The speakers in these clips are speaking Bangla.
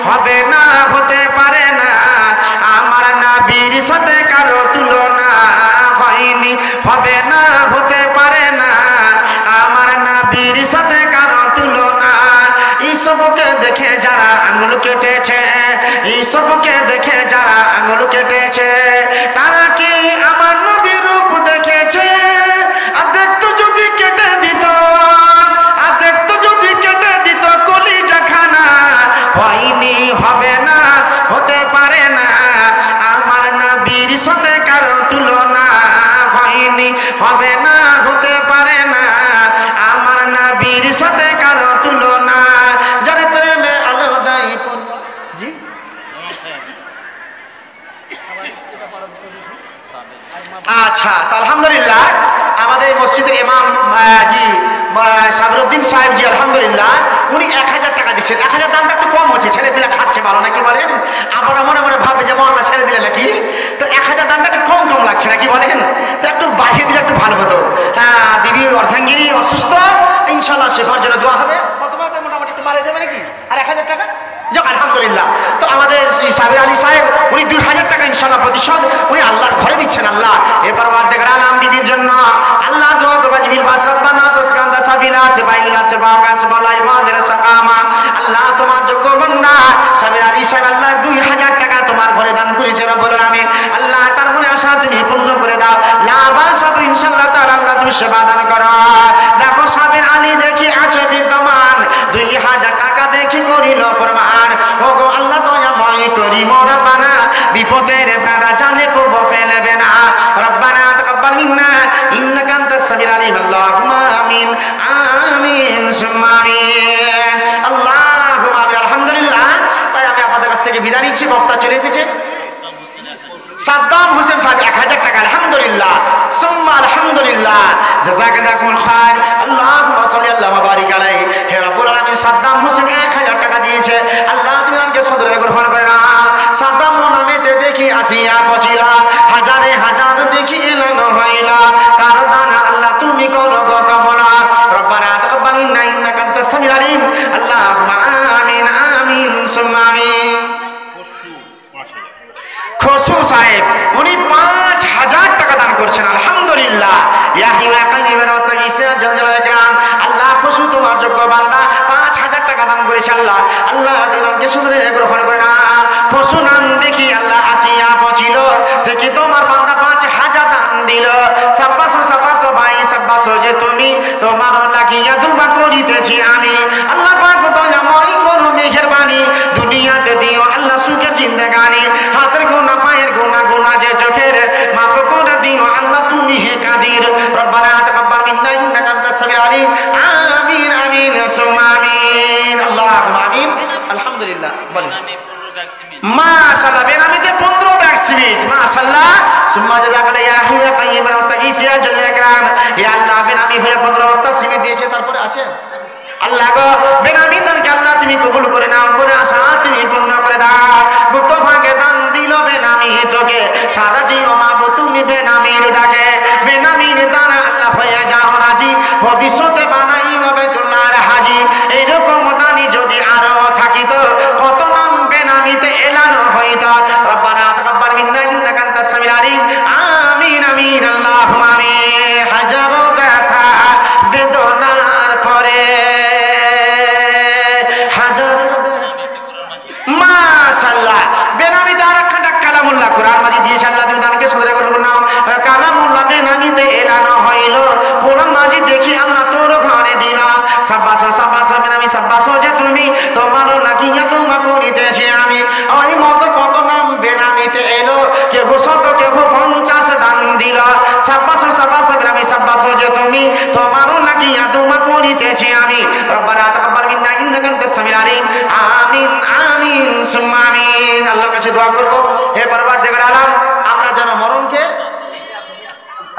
হবে না হতে পারে না আমার নবীর সাথে কারো তুলনা হয়নি হবে না হতে পারে না আমার নবীর সাথে কারো তুলনা এইসবকে দেখে যারা আঙুল কেটেছে এইসবকে দেখে যারা আঙুল কেটেছে তারা কি আমার নবীর রূপ দেখেছে আর দেখতো যদি কেটে দিত আর দেখতো যদি কেটে দিত কলিজা খানা হয়নি হবে না হতে পারে না আমার নবীর সাথে কারো তুলনা হয়নি হবে না হতে পারে না আমার নবীর সাথে কারো তুলনা যার প্রেমে আলাদাই জি আচ্ছা তো আলহামদুলিল্লাহ আমাদের মসজিদের ইমাম জি সাবরুদ্দিন সাহেব জি আলহামদুলিল্লাহ উনি 1000 টাকা দিচ্ছেন 1000 দামটা একটু কম হচ্ছে ছেলে পিলা খাচ্ছে ভালো নাকি বলেন আপনারা মনে মনে ভাববে যে মহল্লা ছেড়ে দিলে নাকি তো 1000 দামটা একটু কম কম লাগছে নাকি বলেন তো একটু বাড়িয়ে দিলে একটু ভালো হতো হ্যাঁ বিবি অর্ধাঙ্গিনী অসুস্থ ইনশাল্লাহ সেবার জন্য দোয়া হবে কত পারবে মোটামুটি একটু বাড়িয়ে দেবে নাকি আর 1000 টাকা যাক আলহামদুলিল্লাহ তো আমাদের সাবির আলী সাহেব উনি 2000 টাকা ইনশাল্লাহ প্রতিশোধ উনি আল্লাহর ঘরে দিচ্ছেন আল্লাহ এরপর দেখেন আলাম বিবির জন্য আল্লাহ আল্লাহ তোমার যোগ্য বান্দা সাবির আলী সাহেব আল্লাহ 2000 টাকা তোমার ঘরে দান করেছে রব্বুল আলামিন আল্লাহ তার মনে আশা তুমি পূর্ণ করে দাও লাভাসাত ইনশাআল্লাহ তাআলা আল্লাহ তুমি সেবা দান করো দেখো সাবির আলী দেখি আছে বিদ্যমান 2000 টাকা দেখি করিল প্রমাণ ওগো আল্লাহ দয়াময় করি মোর পানা বিপদের বেড়া জানে করব ফেলবে না রব্বানা তাকাব্বাল মিন্না ইন্নাকা আনতাস সামিউল আলিম আল্লাহুম্মা আমিন আমিন সুম্মা আমিন আল্লাহুম্মা আমিন আলহামদুলিল্লাহ তাই আমি আপনাদের কাছ থেকে বিদায় নিচ্ছি বক্তা চলে এসেছে সাদ্দাম হোসেন সাহেব 1000 টাকা আলহামদুলিল্লাহ সুম্মা আলহামদুলিল্লাহ জাযাকাল্লাহুল খায়র আল্লাহুম্মা সাল্লি আল্লাহ ওয়া বারিক আলাইহি হে রব্বুল আলামিন সাদ্দাম হোসেন 1000 টাকা দিয়েছে আল্লাহ তুমি তাকে সদরে গ্রহণ করে না সাদ্দাম নামেতে দেখি আসিয়া পচিলা হাজারে হাজার দেখি এলানো হইলা তার দানা আল্লাহ তুমি করো গো কবলা রব্বানা তাকাব্বাল মিন্না ইন্নাকা আনতাস সামিউল আলিম আল্লাহুম্মা আমিন আমিন সুম্মা আমিন খসু সাহেব উনি 5000 টাকা দান করছেন আলহামদুলিল্লাহ ইয়াহিয়া কাইমের ওয়াস্তাগি ইসা জালাল ইকরাম আল্লাহ খসু তোমার যোগ্য বান্দা 5000 টাকা দান করেছে আল্লাহ আল্লাহ তোমাকে সুন্দর গ্রহণ করে না খসু নাম দেখি আল্লাহ আসিয়া পৌঁছিল থেকে তোমার বান্দা 5000 দান দিল সাব্বাসো ভাই সাব্বাসো যে তুমি তোমার লাগিয়া দুবা করিতেছি আমি আল্লাহ পাক দয়াময় করো মেহেরবানি দুনিয়াতে দিও আল্লাহ সুখের জিন্দেগানি হাতের গোনা পায়ের গোনা গোনা যে চোখের মাফ করে দিও আল্লাহ তুমি হে কাদির রব্বানা তাকাব্বাল মিন্না ইন্নাকা আনতাস সামিউল আলিম আমিন আমিন সুম্মা আমিন আল্লাহুম্মা আমিন আলহামদুলিল্লাহ বলেন মাশাআল্লাহ বেনামিতে 15 ব্যাগ সিমেন্ট মাশাআল্লাহ সুম্মা জাযাকাল্লাহ ইয়া হাইয়া কাইয়িমের ওয়াস্তাগি ইসা জালাল ইকরাম ইয়া আল্লাহ বেনামি হয়ে 15 বস্তা সিমেন্ট দিয়েছে তারপরে আছে আল্লাহ গো বেনামিদেরকে আল্লাহ তুমি কবুল করে নাও করে আশা তুমি পূর্ণ করে দাও গুপ্ত ভাগে দান দিল বেনামি তোকে সারা দিও মাগো তুমি বেনামির ডাকে বেনামির দান আল্লাহ হয়ে যাও রাজি ভবিষ্যতে বানাইও বাইতুল্লাহর হাজি এইরকম দানি যদি আরো থাকিত কত নাম বেনামিতে এলানো হইত রব্বানা তাকাব্বাল মিন্না ইন্নাকা আনতাস সামিউল আলিম আমিন আমিন আল্লাহুম্মা আমিন হাজারো ব্যথা বেদনার পরে মাশাআল্লাহ বেনামিতে আরেকটা কালামুল্লাহ কোরআন মাজিদ দিয়েছে আল্লাহ তুমি দানকে সদরে গ্রহণ নাও কালামুল্লাহ বেনামিতে এলানো হইল কোরআন মাজিদ দেখি আল্লাহ তোর ঘরে দিল সাব্বাসো বেনামি সাব্বাসো যে তুমি তোমার লাগিয়া তোমা করিতেছি আমি ওই মত কত নাম বেনামিতে এলো কেউ 100 কেউ 50 দান দিল সাব্বাসো বেনামি সাব্বাসো যে তুমি তোমার লাগিয়া তোমা করিতেছি আমি রব্বানা তাকাব্বাল মিন্না ইন্নাকা আনতাস সামিউল আলিম আমিন আমিন সুম্মা আমিন আল্লাহর কাছে দোয়া করব হে পরওয়ারদিগার আলম আমরা যেন মরণকে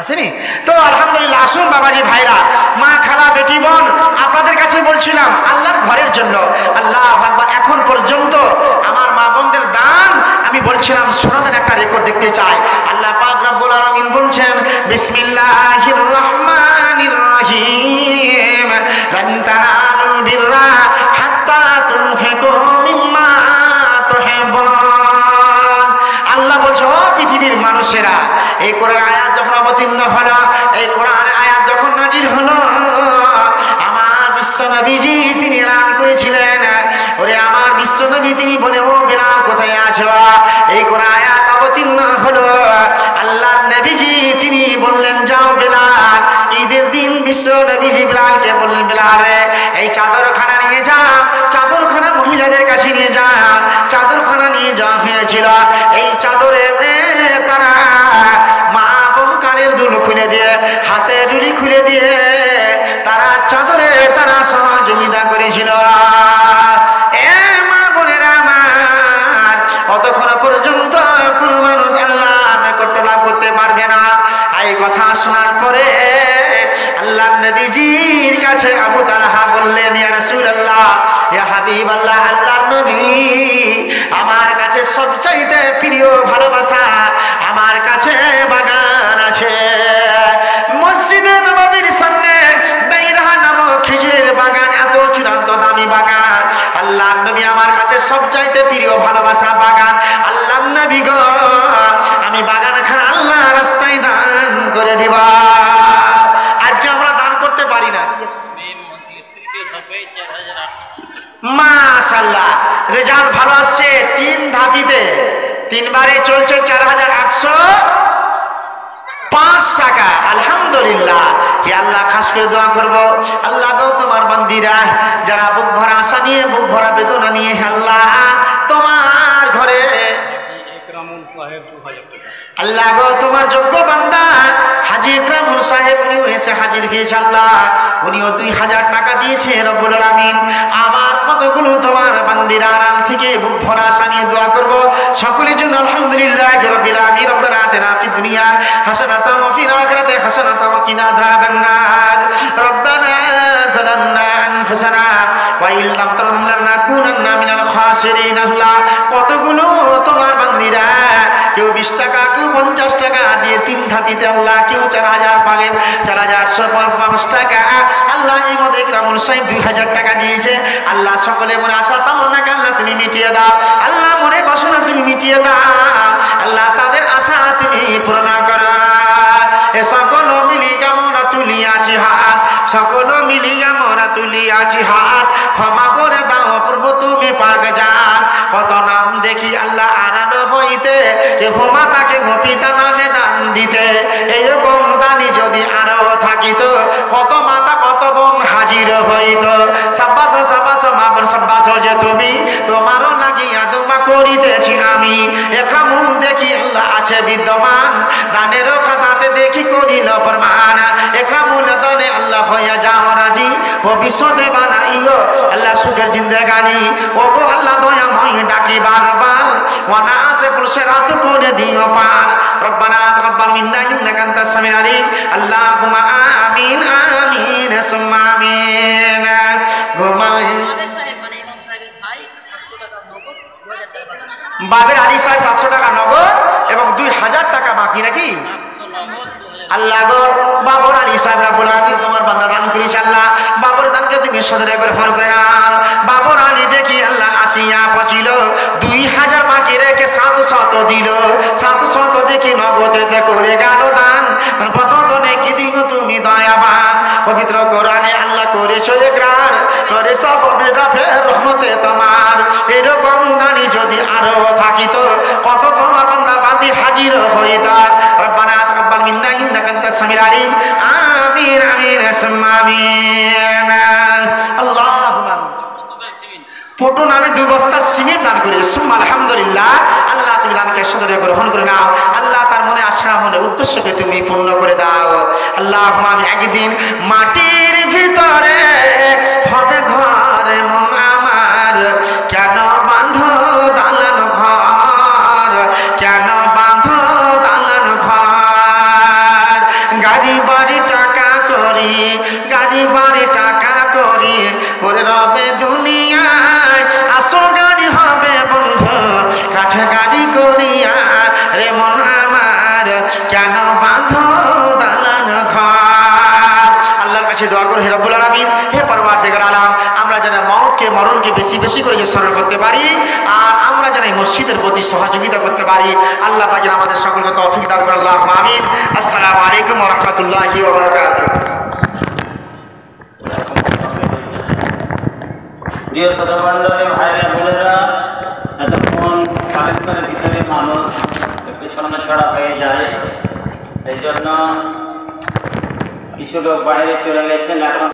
আসেনি তো আলহামদুলিল্লাহ আসুন বাবাজি ভাইরা মা খালা বেটি বোন আপনাদের কাছে বলছিলাম আল্লাহর ঘরের জন্য আল্লাহু আকবার এখন পর্যন্ত আমার মা বোনদের দান আমি বলছিলাম শোনাদের একটা রেকর্ড দেখতে চাই আল্লাহ পাক রব্বুল আলামিন বলছেন বিসমিল্লাহির রহমানির রহিম লান তানালুল বিররা হাত্তা তুনফিকু মিম্মা মানুষেরা, এই কোরআন আয়াত যখন অবতীর্ণ হলো, এই কোরআন আয়াত যখন নাজিল হলো, আমার বিশ্বনবীজি তিনি এলান করেছিলেন, ওরে আমার বিশ্বনবী তিনি বলে, ও বেলাল কোথায় আছো? এই কোরআন আয়াত অবতীর্ণ হলো, আল্লাহর নবীজি তিনি বললেন, যাও বেলাল, ঈদের দিন বিশ্বনবীজি বেলালকে বললেন, বেলাল এই চাদরখানা নিয়ে যাও, চাদরখানা মহিলাদের কাছে নিয়ে যাও। চাদরখানা নিয়ে যাওয়া হয়েছিল, এই চাদরে তারা মা বোন কানের দুল খুলে দিয়ে, হাতে ডুলি খুলে দিয়ে তারা চাদরে তারা সহযোগিতা করেছিল। এ মা বোনেরা আমার, অতক্ষণ পর্যন্ত কোন মানুষ আল্লাহ কটলা করতে পারবে না। এই কথা শোনার পরে আল্লাহর নবীজির কাছে আবু তালহা বললেন, ইয়া রাসূলুল্লাহ, ইয়া হাবিবাল্লাহ, আল্লাহর নবী আমার কাছে সবচাইতে প্রিয় ভালোবাসা, আমার কাছে বাগান আছে মসজিদে নববীর সামনে, বাইরা নামক খেজুরের বাগান, এত চূড়ান্ত দামি বাগান। আল্লাহর নবী আমার কাছে সবচাইতে প্রিয় ভালোবাসা বাগান। আল্লাহর নবী গো, আমি বাগানখানা আল্লাহ রাস্তায় দান করে দিব। আজকে আমরা দান করতে পারি না, ঠিক আছে? মাশাআল্লাহ, রেজাল্ট ভালো আসছে। 3 ধাপিতে 3 বারে চলছে 4805 টাকা। আলহামদুলিল্লাহ। হে আল্লাহ, খাস করে দোয়া করব, আল্লাহ গো তোমার বান্দিরা যারা বুক ভরা আশা নিয়ে, বুক ভরা বেদনা নিয়ে, আল্লাহ তোমার ঘরে, আল্লাহ গো তোমার যোগ্য বান্দা হাজী ইকরামুল সাহেব উনিও এসে হাজির হয়েছে। আল্লাহ উনিও 2000 টাকা দিয়েছে। রব্বুল আলামিন, আমার কতগুলো তোমার বান্দিরা আরাম থেকে বুক ভরা আশা নিয়ে দোয়া করব সকলের জন্য। আলহামদুলিল্লাহ রাব্বিল আলামিন। রব্বানা আতিনা ফিদ দুনিয়া হাসানাতাও ওয়া ফিল আখিরাতি হাসানাতাও ওয়া কিনা আযাবান নার। রব্বানা যালামনা আনফুসানা ওয়া ইন লাম তাগফির লানা লানাকুনান্না মিনাল খাসিরিন। আল্লাহ কতগুলো তোমার বান্দিরা, কেউ 20 টাকা, কেউ 50 টাকা দিয়ে 3 ধাপিতে, আল্লাহ কেউ 4000 পাবে, 4805 টাকা। আল্লাহ এই মধ্যে ইকরামুল সাহেব 2000 টাকা দিয়েছে। আল্লাহ সকলে মনে আশা তামান্নাকে আল্লাহ তুমি মিটিয়ে দাও। আল্লাহ মনে বাসনা তুমি মিটিয়ে দাও। আল্লাহ তাদের আশা তুমি পূরণ করো। এ সকল মিলিয়া মোরা তুলিয়াছি হাত, সকল মিলিয়া মোরা তুলিয়াছি হাত, ক্ষমা করে দাও প্রভু তুমি পাক জান। কত নাম দেখি আল্লাহ আনানো হইতে, কে ঘুমা তাকে গোপিতা নামে দান দিতে। এইরকম দানি যদি আরো থাকিত, কত মাতা কত বোন হাজির হইত। সাব্বাস সাব্বাস মাবন সাব্বাস যে তুমি, তোমারও লাগিয়া দোয়া করিতেছি আমি। একরামুন দেখি আল্লাহ আছে বিদ্যমান, দানেরও খাতাতে দেখি করিল প্রমাণ। একরামুল দানে আল্লাহ হইয়া যাও রাজি, ভবিষ্যতে বানাইও আল্লাহ সুখের জিন্দেগানি। ও গো আল্লাহ দয়াময় ডাকি বারবার, ওয়ানা আসে পুরুষের রাত করে দিও পার। রব্বানা তাকাব্বাল মিন্না ইন্নাকা আনতাস সামিউল আলিম। আল্লাহুম্মা আমিন আমিন সুম্মা আমিন। বাবের আলী সাহেব 700 টাকা নগদ এবং 2000 টাকা বাকি নাকি? আল্লাহ গো, বাবর আলী সাহেব রাব্বুল আলামিন তোমার বান্দা দান করেছে। আল্লাহ বাবর দানকে তুমি সদরে করে ফল করে নাও। বাবর আলী দেখি আল্লাহ আসিয়া পচিল, 2000 বাকি রেখে 700 দিল। 700 দেখি নগদে করে গেল দান। পতত নেকি দিও তুমি দয়াবান। পবিত্র কোরআনে আল্লাহ করেছো ইকরার, করে সব বেগাফের রহমতে তোমার। এরকম দানি যদি আরো থাকিত, কত তোমার বান্দা বান্দি হাজির হইত। রব্বানা তাকাব্বাল মিন্না ইন্নাকা আনতাস সামিউল আলিম। আমিন আমিন সুম্মা আমিন। আল্লাহুম্মা ফটো নামে 2 বস্তা সিমেন্ট দান করে সুম্মা আলহামদুলিল্লাহ। আল্লাহ তুমি দানকে সদরে গ্রহণ করে নাও। আল্লাহ তার মনে আশা, মনে উদ্দেশ্যকে তুমি পূর্ণ করে দাও। আল্লাহুম্মা আমি একদিন মাটির ভিতরে হবে ঘর মন আমার, কেন বাঁধো দালান ঘর, কেন বাঁধো দালান ঘর। গাড়ি বাড়ি টাকা করি, গাড়ি বাড়ি টাকা করি, ওরে রবে দুনিয়ায় আসল গাড়ি হবে বন্ধু, কাঠের গাড়ি করিয়া রে মন আমার, কেন বাঁধো দালান ঘর। আল্লাহর কাছে দোয়া করে আমাদের মরণকে বেশি বেশি করে যে স্মরণ করতে পারি, আর আমরা যেন এই মসজিদের প্রতি সহযোগিতা করতে পারি। আল্লাহ পাক যেন আমাদের সকলকে তৌফিক দান করেন। আল্লাহুম্মা আমিন। আসসালামু আলাইকুম ওয়া রাহমাতুল্লাহি ওয়া বারাকাতুহু। প্রিয় শ্রোতামণ্ডলী, ভাইরা বোনেরা, এতক্ষণ কালেক্টরের ভিতরে মানুষ একটু ছড়াছড়া হয়ে যায়, সেই জন্য কিছু লোক বাইরে চলে গেছেন। এখন